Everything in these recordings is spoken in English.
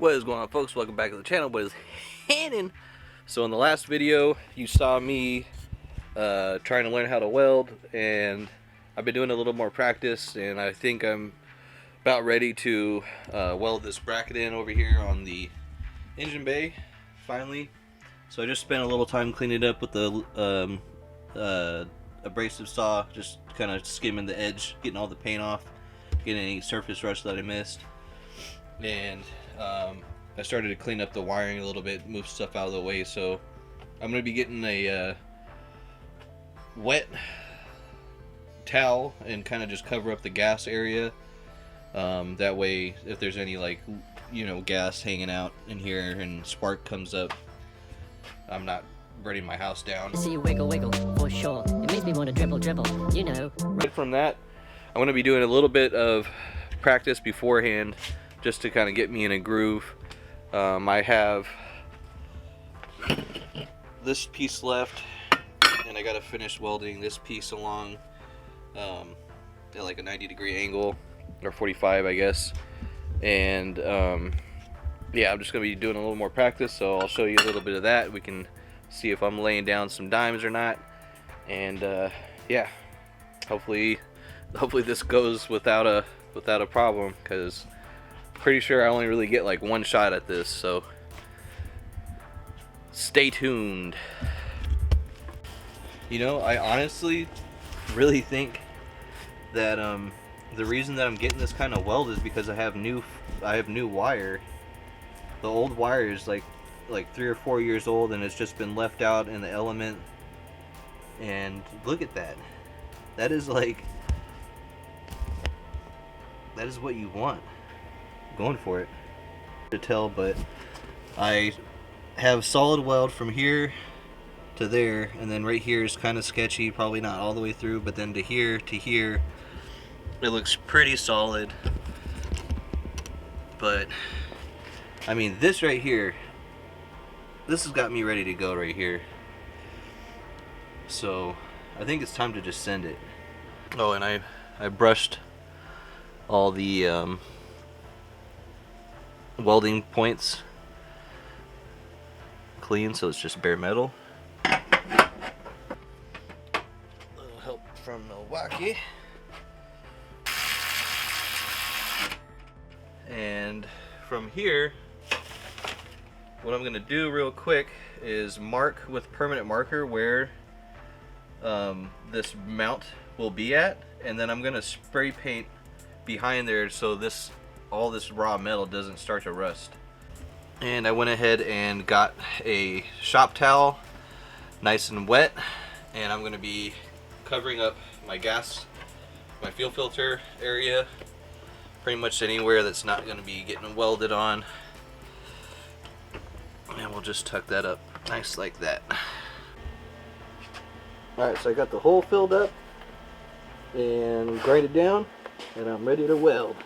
What is going on, folks? Welcome back to the channel. What is happening? So in the last video you saw me trying to learn how to weld, and I've been doing a little more practice, and I think I'm about ready to weld this bracket in over here on the engine bay finally. So I just spent a little time cleaning it up with the abrasive saw, just kind of skimming the edge, getting all the paint off, getting any surface rust that I missed. And I started to clean up the wiring a little bit, move stuff out of the way. So I'm going to be getting a wet towel and kind of just cover up the gas area. That way, if there's any, like, you know, gas hanging out in here and spark comes up, I'm not burning my house down. See you wiggle wiggle for sure. It makes me want to dribble dribble, you know. Right from that, I'm going to be doing a little bit of practice beforehand, just to kind of get me in a groove. I have this piece left, and I got to finish welding this piece along at like a 90-degree angle, or 45, I guess. And yeah, I'm just going to be doing a little more practice, so I'll show you a little bit of that. We can see if I'm laying down some dimes or not. And yeah, hopefully this goes without a problem, because pretty sure I only really get like one shot at this, so stay tuned. You know, I honestly really think that the reason that I'm getting this kind of weld is because I have new wire. The old wire is like 3 or 4 years old, and it's just been left out in the element. And look at that. That is what you want. Going for it to tell, but I have solid weld from here to there, and then right here is kind of sketchy, probably not all the way through, but then to here it looks pretty solid. But I mean, this right here, this has got me ready to go right here, so I think it's time to just send it. Oh, and I brushed all the welding points clean, so it's just bare metal. A little help from Milwaukee. And from here, what I'm gonna do real quick is mark with permanent marker where this mount will be at, and then I'm gonna spray paint behind there so all this raw metal doesn't start to rust. And I went ahead and got a shop towel, nice and wet, and I'm going to be covering up my fuel filter area, pretty much anywhere that's not going to be getting welded on. And we'll just tuck that up nice like that. Alright, so I got the hole filled up and grinded down, and I'm ready to weld.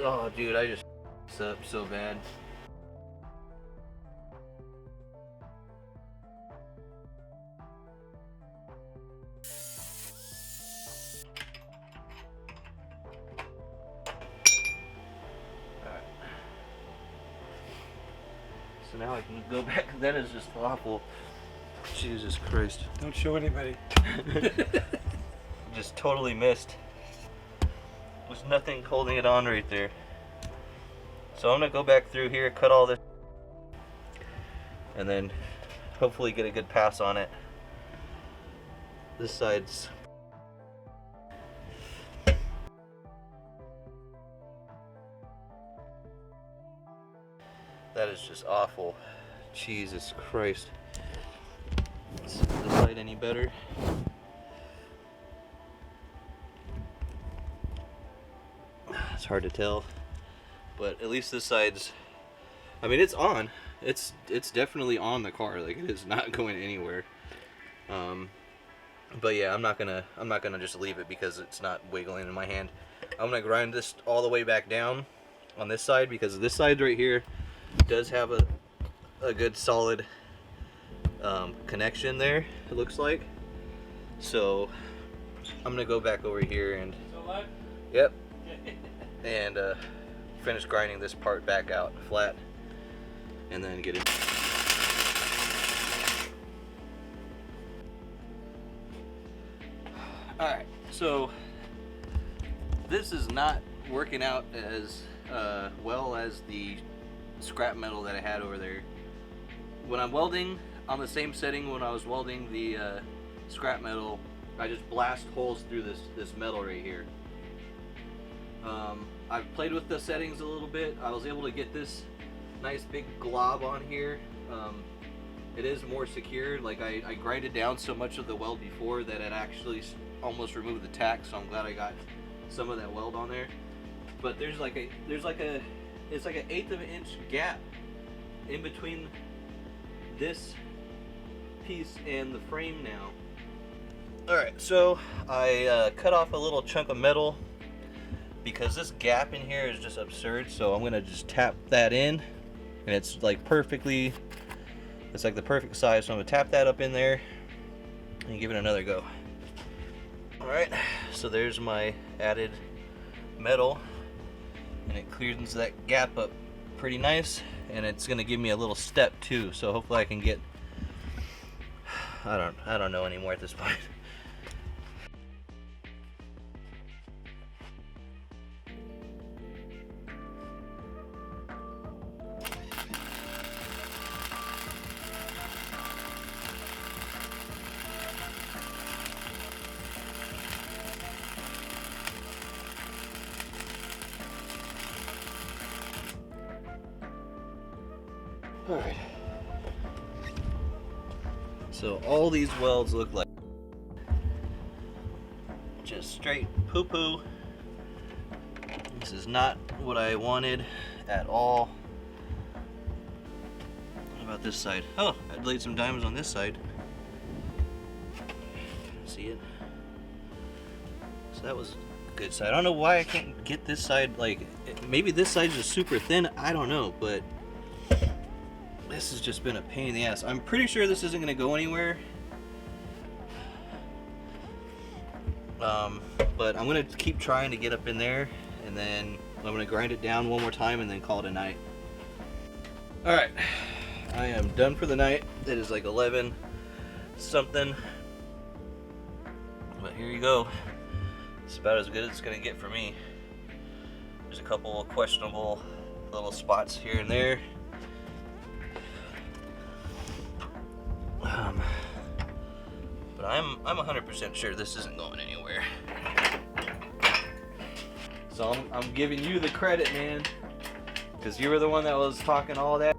Oh dude, I just f***ed up so bad. Alright. So now I can go back. That is just awful. Jesus Christ. Don't show anybody. Just totally missed. There's nothing holding it on right there. So I'm gonna go back through here, cut all this, and then hopefully get a good pass on it. This side's that is just awful. Jesus Christ. Is this side any better? It's hard to tell, but at least this side's, I mean, it's on. It's definitely on the car. Like, it is not going anywhere. But yeah, I'm not gonna just leave it because it's not wiggling in my hand. I'm gonna grind this all the way back down on this side, because this side right here does have a good solid connection there, it looks like. So I'm gonna go back over here and yep, and finish grinding this part back out flat, and then get it. Alright, so this is not working out as well as the scrap metal that I had over there. When I'm welding on the same setting, when I was welding the scrap metal, I just blast holes through this metal right here. I've played with the settings a little bit. I was able to get this nice big glob on here. It is more secure. Like I grinded down so much of the weld before that it actually almost removed the tack, so I'm glad I got some of that weld on there. But it's like an 1/8 of an inch gap in between this piece and the frame now. Alright, so I cut off a little chunk of metal because this gap in here is just absurd, so I'm gonna just tap that in, and it's like perfectly, it's like the perfect size, so I'm gonna tap that up in there and give it another go. Alright, so there's my added metal, and it clears that gap up pretty nice, and it's gonna give me a little step too, so hopefully I can get, I don't know anymore at this point. Alright. So all these welds look like just straight poo-poo. This is not what I wanted at all. What about this side? Oh, I laid some diamonds on this side. See it? So that was a good side. I don't know why I can't get this side, like, maybe this side is just super thin, I don't know, but this has just been a pain in the ass. I'm pretty sure this isn't going to go anywhere. But I'm going to keep trying to get up in there, and then I'm going to grind it down one more time and then call it a night. Alright, I am done for the night. It is like 11 something. But here you go. It's about as good as it's going to get for me. There's a couple of questionable little spots here and there. But I'm 100% sure this isn't going anywhere. So I'm giving you the credit, man, because you were the one that was talking all that.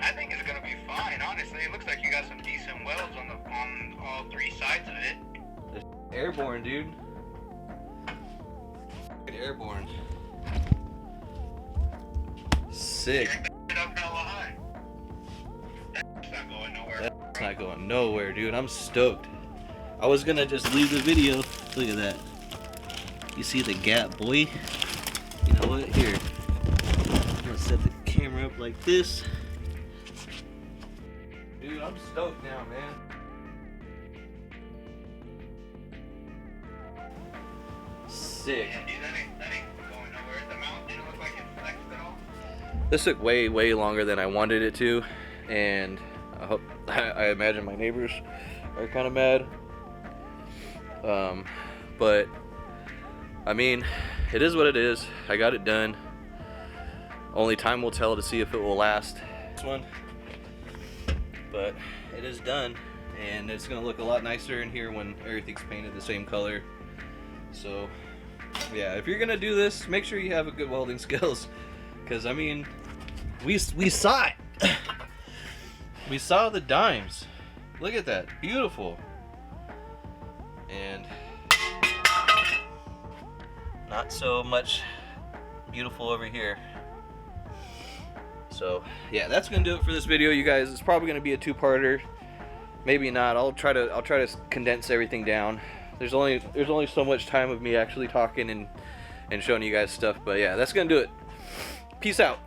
I think it's gonna be fine. Honestly, it looks like you got some decent welds on all three sides of it. It's airborne, dude. Airborne. Sick. It up hella high. That's not going nowhere. That's not going nowhere, dude. I'm stoked. I was gonna just leave the video. Look at that. You see the gap, boy? You know what? Here. I'm gonna set the camera up like this. Dude, I'm stoked now, man. Sick. Yeah, dude, that ain't going nowhere. The mount didn't look like it flexed at all. This took way longer than I wanted it to, and I imagine my neighbors are kind of mad. But I mean, it is what it is. I got it done. Only time will tell to see if it will last. This one, but it is done, and it's gonna look a lot nicer in here when everything's painted the same color. So yeah, if you're gonna do this, make sure you have a good welding skills, because I mean, we saw it. We saw the dimes. Look at that, beautiful. And not so much beautiful over here. So yeah, that's gonna do it for this video, you guys. It's probably gonna be a two-parter, maybe not. I'll try to condense everything down. There's only so much time of me actually talking and showing you guys stuff, but yeah, that's gonna do it. Peace out.